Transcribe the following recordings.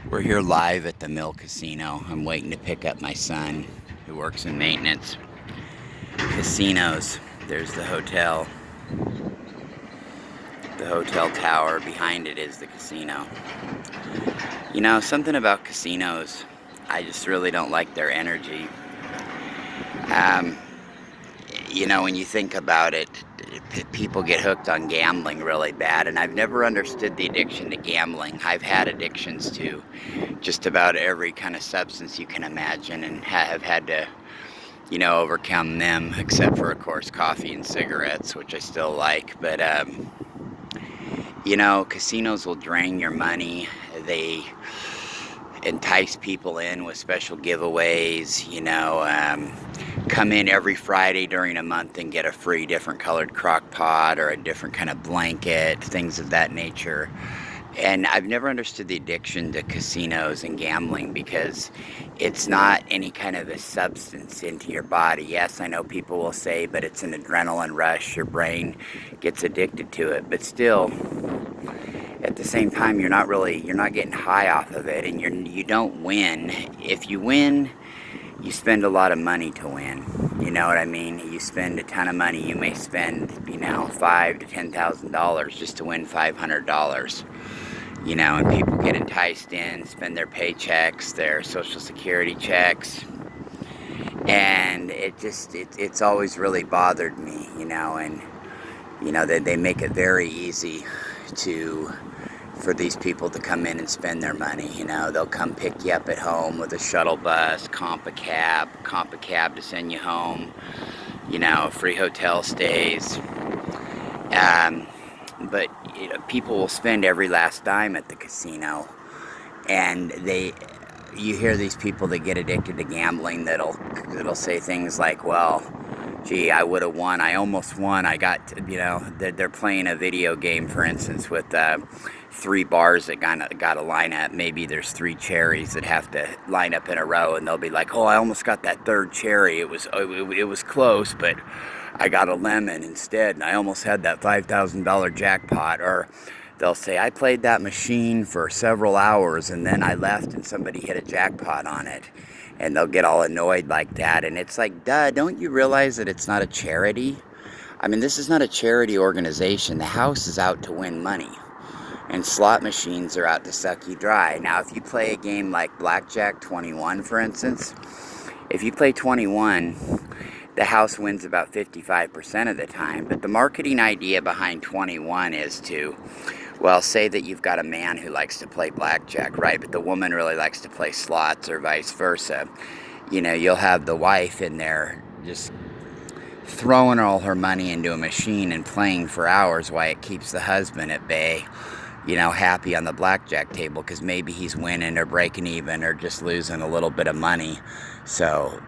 We're here live at the Mill Casino. I'm waiting to pick up my son who works in maintenance. Casinos. There's the hotel. The hotel tower. Behind it is the casino. You know, something about casinos, I just really don't like their energy. Um, when you think about it, people get hooked on gambling really bad, and I've never understood the addiction to gambling. I've had addictions to just about every kind of substance you can imagine, and have had to, overcome them, except for, of course, coffee and cigarettes, which I still like. But, casinos will drain your money. They entice people in with special giveaways, come in every Friday during a month and get a free different colored crock pot or a different kind of blanket, things of that nature. And I've never understood the addiction to casinos and gambling, because it's not any kind of a substance into your body. Yes, I know people will say, but it's an adrenaline rush. Your brain gets addicted to it. But still, at the same time, you're not getting high off of it, and you don't win. If you win, you spend a lot of money to win. You know what I mean? You spend a ton of money. You may spend, $5,000 to $10,000 just to win $500. And people get enticed in, spend their paychecks, their Social Security checks, and it's always really bothered me, and they make it very easy for these people to come in and spend their money. They'll come pick you up at home with a shuttle bus, comp a cab to send you home, free hotel stays. But people will spend every last dime at the casino, and you hear these people that get addicted to gambling that'll say things like, well, gee, I would have won, I almost won, I got, they're playing a video game, for instance, with 3 bars that got to line up. Maybe there's 3 cherries that have to line up in a row, and they'll be like, oh, I almost got that 3rd cherry, it was close, but I got a lemon instead, and I almost had that $5,000 jackpot. Or they'll say, I played that machine for several hours, and then I left and somebody hit a jackpot on it. And they'll get all annoyed like that. And it's like, duh, don't you realize that it's not a charity? I mean, this is not a charity organization. The house is out to win money, and slot machines are out to suck you dry. Now, if you play a game like Blackjack 21, for instance, if you play 21, the house wins about 55% of the time. But the marketing idea behind 21 is to, well, say that you've got a man who likes to play blackjack, right? But the woman really likes to play slots, or vice versa. You'll have the wife in there just throwing all her money into a machine and playing for hours, while it keeps the husband at bay, happy on the blackjack table, because maybe he's winning or breaking even or just losing a little bit of money. So,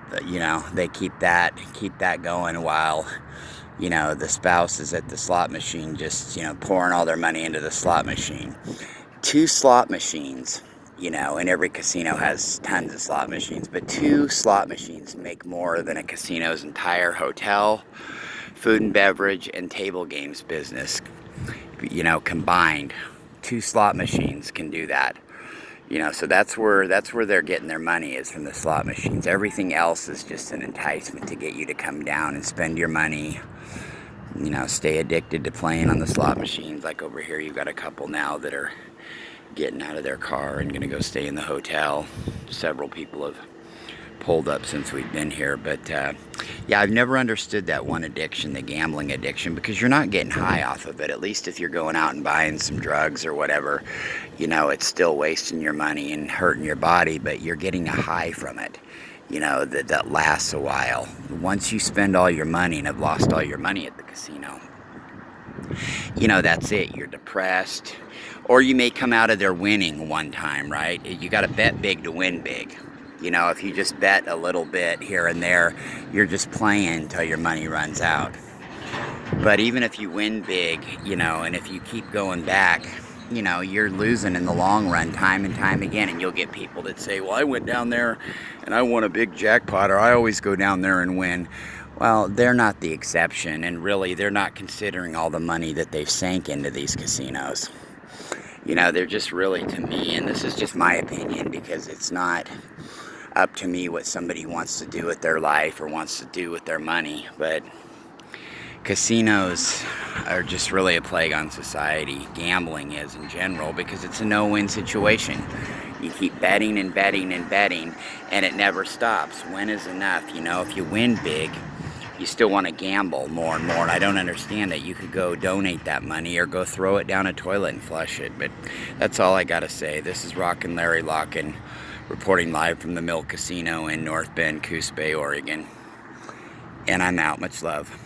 they keep that going while, the spouse is at the slot machine just, pouring all their money into the slot machine. 2 slot machines, and every casino has tons of slot machines, but 2 slot machines make more than a casino's entire hotel, food and beverage, and table games business, combined. 2 slot machines can do that. So that's where they're getting their money, is from the slot machines. Everything else is just an enticement to get you to come down and spend your money, stay addicted to playing on the slot machines. Like over here, you've got a couple now that are getting out of their car and going to go stay in the hotel. Several people have pulled up since we've been here. But yeah, I've never understood that one addiction, the gambling addiction, because you're not getting high off of it. At least if you're going out and buying some drugs or whatever, it's still wasting your money and hurting your body, but you're getting a high from it, that lasts a while. Once you spend all your money and have lost all your money at the casino, that's it. You're depressed, or you may come out of there winning one time, right? You got to bet big to win big. If you just bet a little bit here and there, you're just playing until your money runs out. But even if you win big, and if you keep going back, you're losing in the long run time and time again. And you'll get people that say, well, I went down there and I won a big jackpot, or I always go down there and win. Well, they're not the exception, and really they're not considering all the money that they've sank into these casinos. You know, they're just really, to me, and this is just my opinion because it's not up to me what somebody wants to do with their life or wants to do with their money, but casinos are just really a plague on society. Gambling is in general, because it's a no-win situation. You keep betting and betting and betting, and it never stops. When is enough? You know, if you win big, you still want to gamble more and more, and I don't understand it. You could go donate that money or go throw it down a toilet and flush it, but that's all I gotta say. This is Rockin' Larry Locken, reporting live from the Mill Casino in North Bend, Coos Bay, Oregon, and I'm out. Much love.